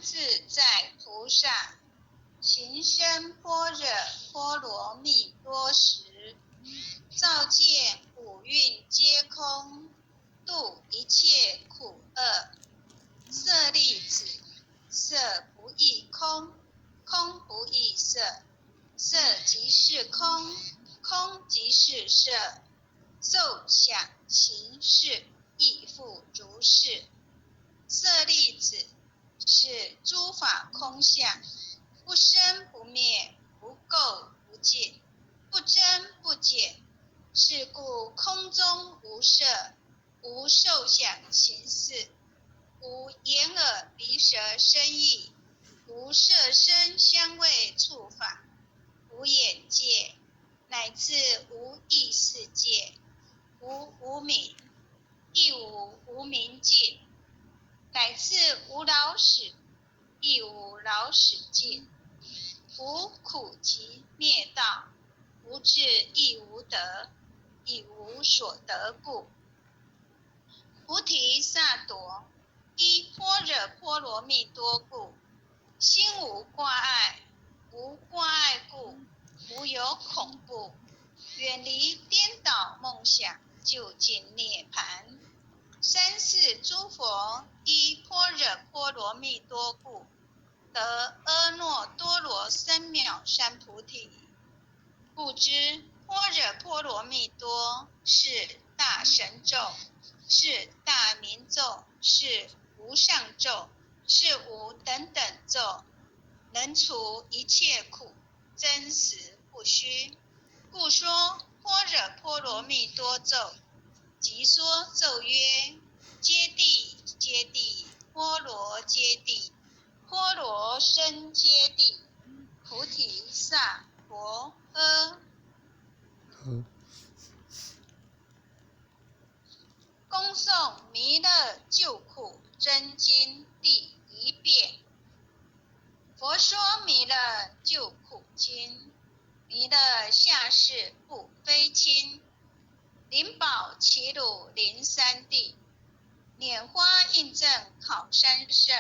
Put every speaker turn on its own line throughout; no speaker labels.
自在菩萨行深般若波罗蜜多时，照见五蕴皆空，度一切苦厄。舍利子，色不异空，空不异色，色即是空，空即是色，受想行识亦复如是。舍利子，是诸法空相，不生不灭，不垢不净，不增不减。是故空中无色，无受想行识，无眼耳鼻舌身意，无色声香味触法，无眼界，乃至无意识界，无无明，亦无无明尽，乃至无老死，亦无老死尽，无苦集灭道，无智亦无得，亦无所得故。菩提萨埵，依般若波罗蜜多故，心无挂碍，无挂碍故，无有恐怖，远离颠倒梦想，究竟涅槃。三世诸佛依般若波罗蜜多故，得阿耨多罗三藐三菩提。故知般若波罗蜜多是大神咒，是大明咒，是无上咒，是无等等咒，能除一切苦，真实不虚。故说般若波罗蜜多咒，即说咒曰：揭谛揭谛，波罗揭谛，波罗僧揭谛，菩提萨婆诃。恭诵弥勒救苦真经第一遍。佛说弥勒救苦经，弥勒下世不非亲，灵宝齐鲁灵山地，拈花印证考三圣，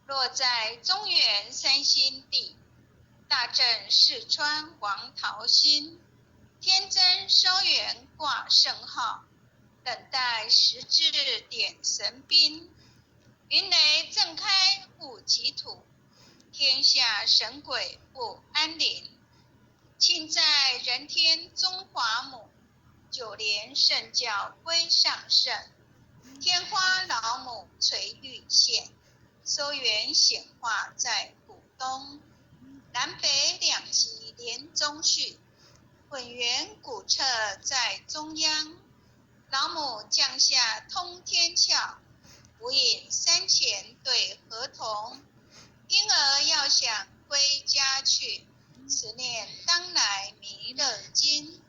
落在中原三星地，大正四川王桃心，天真烧元挂圣号，等待时至点神兵，云雷震开五极土，天下神鬼不安宁。庆在人天中华母，九莲圣教归上圣，天花老母垂玉线，收元显化在古东，南北两极连中续，混元古彻在中央。老母降下通天窍，无影山前对河童，婴儿要想归家去，持念当来弥勒经，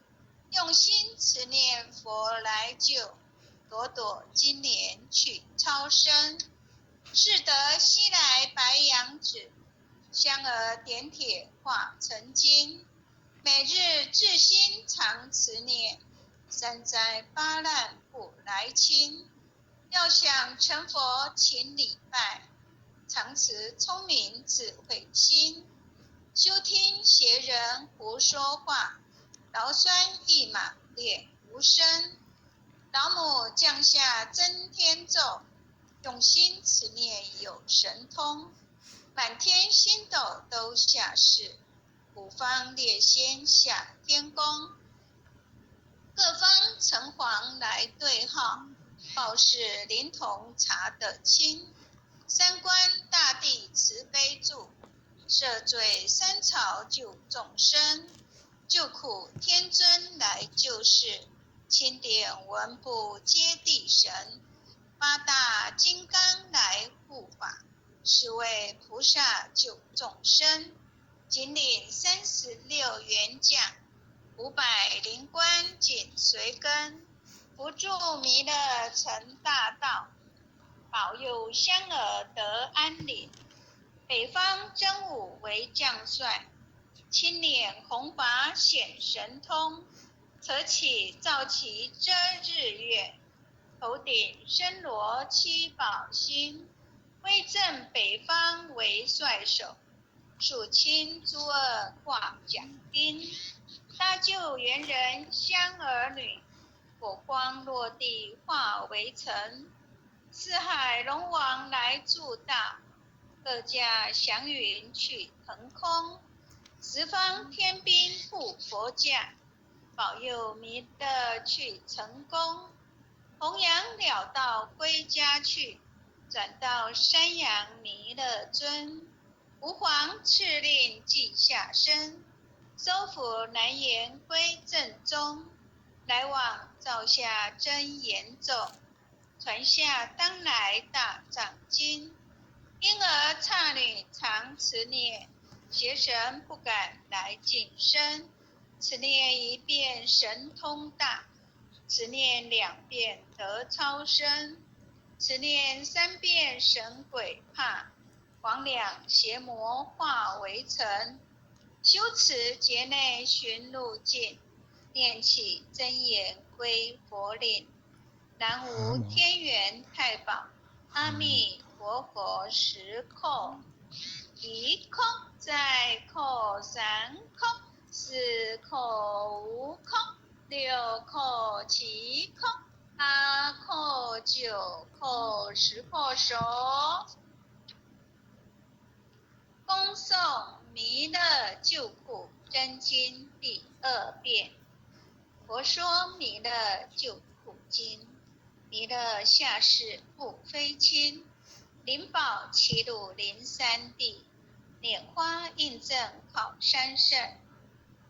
用心持念佛来救，朵朵金莲去超生。是得西来白羊子，香儿点铁化成金，每日至心常持念，三灾八难不来侵。要想成佛请礼拜，常持聪明智慧心，休听邪人胡说话，劳酸一马练无声。老母降下真天咒，用心持念有神通，满天星斗都下世，五方列仙下天宫，各方城隍来对号，报事灵童查得清。三官大帝慈悲助，赦罪三朝救众生，救苦天尊来救世，钦点文部接地神，八大金刚来护法，是为菩萨救众生。仅领36员将，500灵官紧随跟，扶助弥勒成大道，保佑香儿得安宁。北方真武为将帅，青脸红发显神通，扯起照旗遮日月，头顶身罗七宝星，威震北方为帅首，肃清诸恶挂甲钉。搭救猿人香儿女，火光落地化为尘。四海龙王来助大，各驾祥云去腾空。十方天兵护佛驾，保佑弥勒去成功。弘扬了道归家去，转到山阳弥勒尊。吾皇敕令记下身，收服南阎归正宗。来往照下真言咒，传下当来大藏经。婴儿刹女常持念，邪神不敢来近身。此念一遍神通大，此念2遍得超生，此念3遍神鬼怕。魍魉邪魔化为尘，修持劫内寻路径，念起真言归佛领。南无天元太保，阿弥陀佛时空，一空再空3空，4空5空，6空7空，8空9空10空手。恭诵弥勒救苦真经第2遍。佛说弥勒救苦经。弥勒下世不非亲，灵宝齐鲁灵山地，拈花印证考山胜。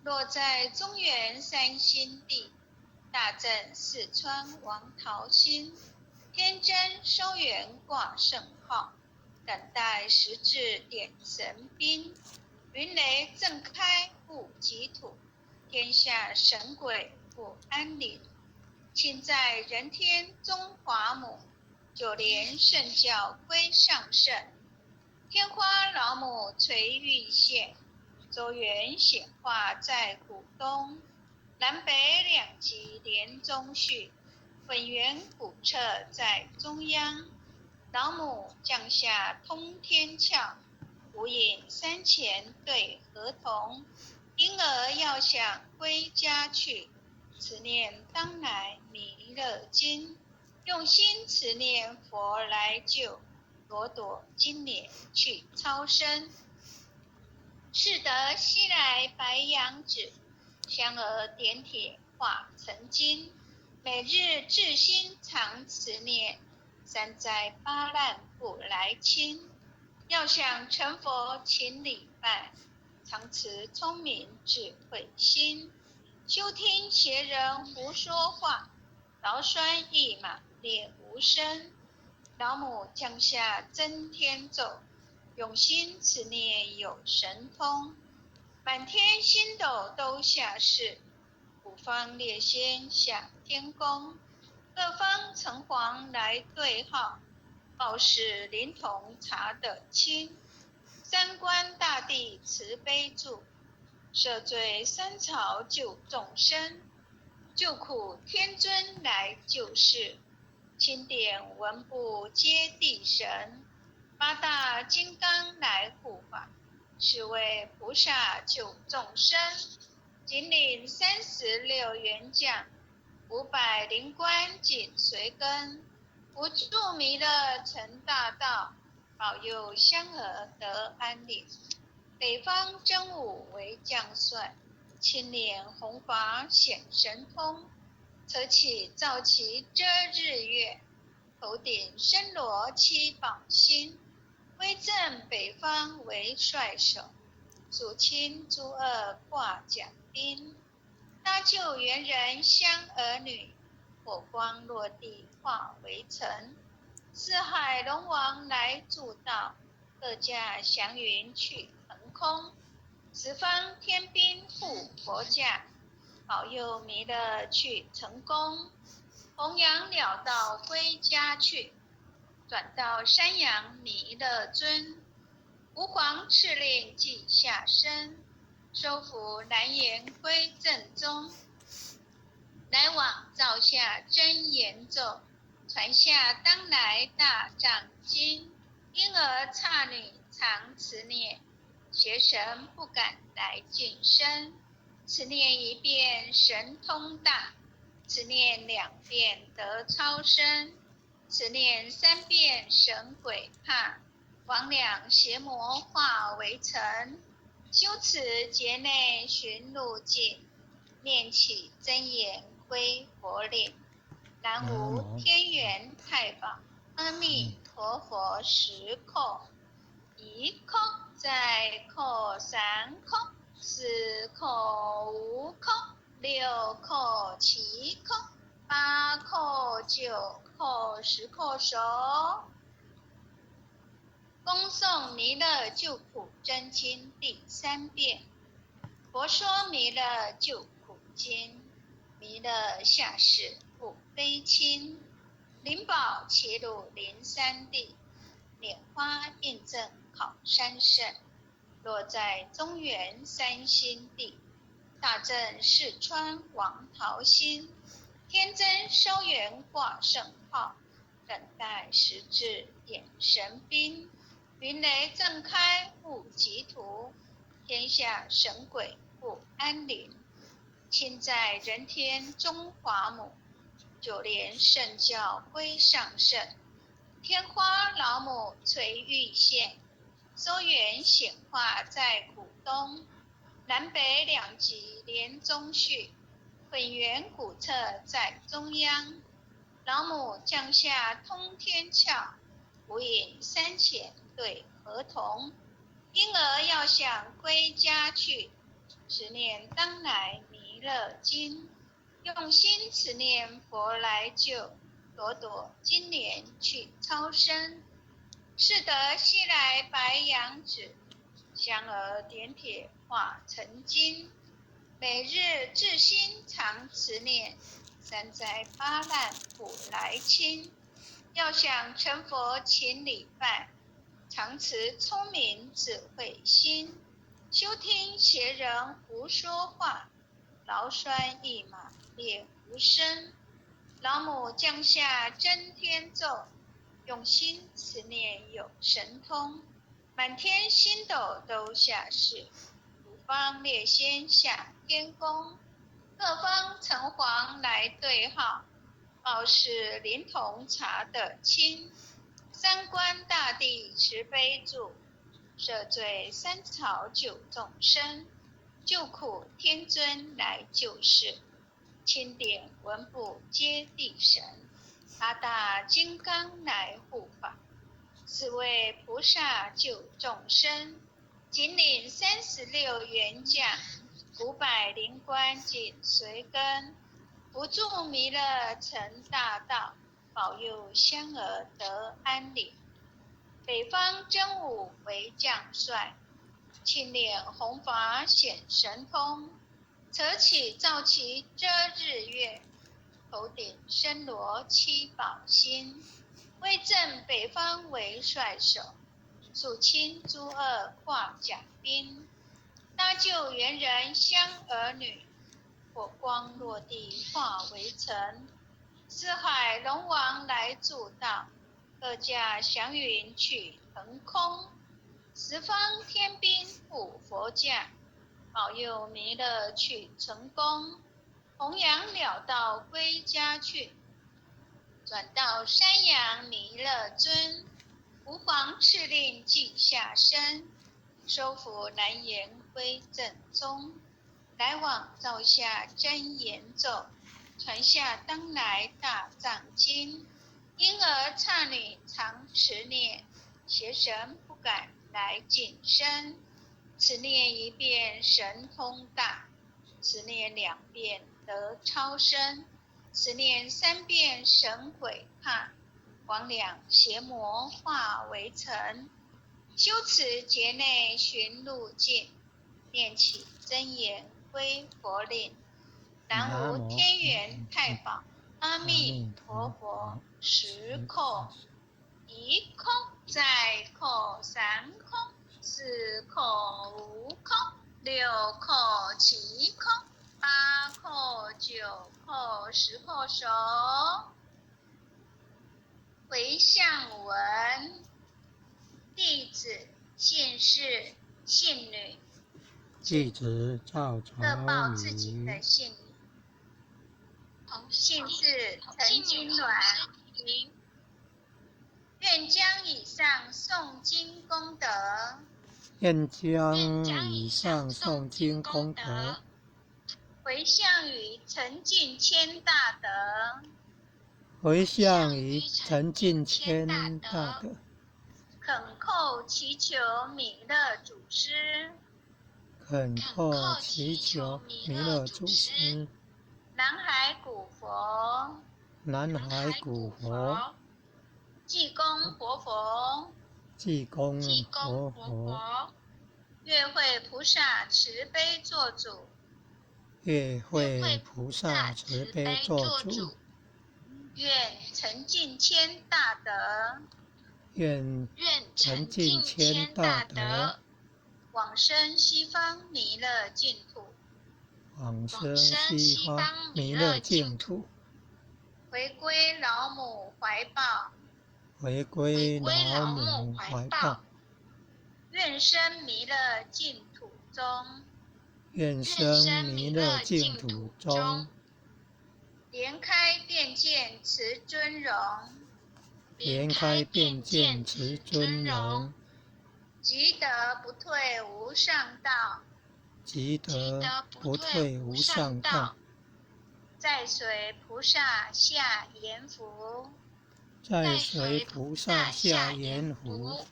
落在中原三星地，大镇四川王桃心。天真收元挂圣号，等待时至点神兵。云雷震开不及土，天下神鬼不安宁。庆在人天中华母，就连圣教归上圣。天花老母垂玉线，周圆显化在古东。南北2极连中续，本源古彻在中央。老母降下通天窍，无影山前对河童。婴儿要想归家去，此念当来弥勒经。用心持念佛来救，朵朵金莲去超生。是得西来白羊指，香儿点铁化成金。每日至心常持念，3灾8难不来侵。要想成佛勤礼拜，常持聪明智慧心。休听邪人胡说话，劳酸一马念无声。老母降下真天咒，用心持念有神通。满天星斗都下世，五方列仙下天宫。各方城隍来对号，报事灵童查得清。三官大帝慈悲助，赦罪三朝救众生。救苦天尊来救世，钦点文部接地神。8大金刚来护法，是为菩萨救众生。仅领36员将，500灵官紧随跟。无助弥勒成大道，保佑香儿得安宁。北方真武为将帅，青脸红发显神通。侧起照旗遮日月，头顶身罗7宝星。威震北方为帅首，肃清诸恶挂甲钉。搭救猿人香儿女，火光落地化为尘。四海龙王来助道，各驾祥云去腾空。十方天兵护佛驾，保佑弥勒去成功。弘扬了道归家去，转到山阳弥勒尊。吾皇敕令记下身，收服南阎归正宗。来往照下真言咒，传下当来大藏经。因而刹女常持念，邪神不敢来近身。此念一遍神通大，此念2遍得超生，此念3遍神鬼怕，魍魉邪魔化为尘。修持劫内寻路径，念起真言归佛领。南无天元太保阿弥陀佛10叩，1叩再叩3叩4叩5叩6叩7叩8叩9叩10叩手。恭诵弥勒救苦真经第3遍。佛说弥勒救苦经，弥勒下世不悲亲，灵宝齐鲁灵山地，拈花印证考山胜。落在中原三星地，大正四川王桃心，天真烧元挂圣号，等待时至点神兵。云雷震开雾极图，天下神鬼不安宁。亲在人天中华母，就连圣教归上圣。天花老母垂玉线，收元显化在古东。南北2极连中续，混元古册在中央。老母降下通天窍，无影山前对河童。因而要想归家去，持念当来弥勒经，用心持念佛来救，朵朵金莲去超生。是得西来白羊子，香而点铁化成金。每日至心常持念，三灾八难不来侵。要想成佛勤礼拜，常持聪明智慧心。休听邪人胡说话，劳酸一马列无声。老母降下真天咒，用心持念有神通。满天星斗都下世，五方列仙下天宫。各方城隍来对号，报事灵童查得清。三官大帝慈悲助，赦罪三朝救众生。救苦天尊来救世，钦点文部皆地神。8大金刚来护法，4位菩萨救众生。仅领36员将，500灵官紧随跟。扶助弥勒成大道，保佑香儿得安宁。北方真武为将帅，青脸红发显神通。扯起皂旗遮日月，头顶身罗七宝星。威震北方为帅首，肃清诸恶挂甲兵。搭救猿人香儿女，火光落地化为尘。四海龙王来助道，各驾祥云去腾空。十方天兵护佛驾，保佑弥勒去成功。弘扬了道归家去，转到山阳弥勒尊。吾皇敕令即下生，收服南阎归正宗。来往照下真言咒，传下当来大藏经。因而刹女常持念，邪神不敢来近身。此念一遍神通大，此念2遍得超生，此念3遍神鬼怕，魍魉邪魔化为尘。修持劫内寻路径，念起真言归佛领。南无天元太保阿弥陀佛10叩，1叩再叩3叩4叩5叩6叩7叩8叩9叩10叩手。回向文：弟子姓氏、姓女，
弟子赵朝
各报自己
宇，
的姓名。姓氏陈金鸾，愿将以上诵经功德，
愿将以上诵经功德，
回向于陈尽谦大德，
回向于陈尽谦大德，
恳叩祈求弥勒祖师，
恳叩祈求弥勒祖师，
南海古佛，
南海古佛，
济公活佛，
济公活佛，
月会菩萨慈悲做主，
月会菩萨慈悲做主，
愿陈尽谦大德，
愿陈尽谦大德，
往生西方弥勒净土，
往生西方弥勒净土，
回归老母怀抱，
回归老母怀抱，
愿生弥勒净土中，
愿生弥勒净土中，
莲开便见慈尊容，
莲开便见慈尊容，
积德不退无上道，
积德不退无上道，
再随菩萨下阎浮，
再随菩萨下阎浮。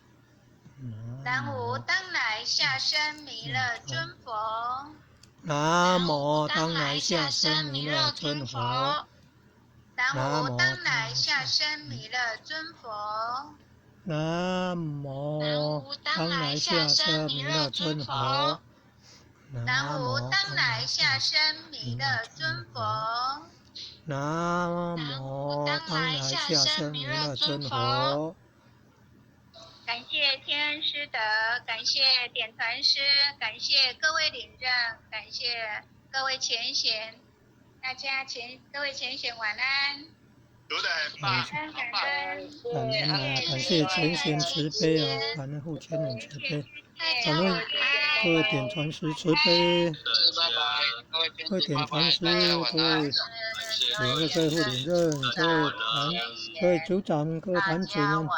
南无当来下生弥勒尊佛，
南无当来下生弥勒尊佛，
南无当来下生弥勒尊佛，
南无当来下生弥勒尊佛，
南无当来下生弥勒尊佛，
南无当来下生弥勒尊佛。
感谢天恩师德，感谢点传师，感谢各位领证，感谢各位前贤，各位前贤晚安。
感谢前贤慈悲啊，感恩护前人慈悲，感恩各位点传师慈悲，各位点传师，各位护领证，各位组长，各位团trưởng们，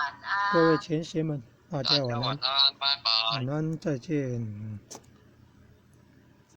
各位前贤们，大家晚安，晚安，再见。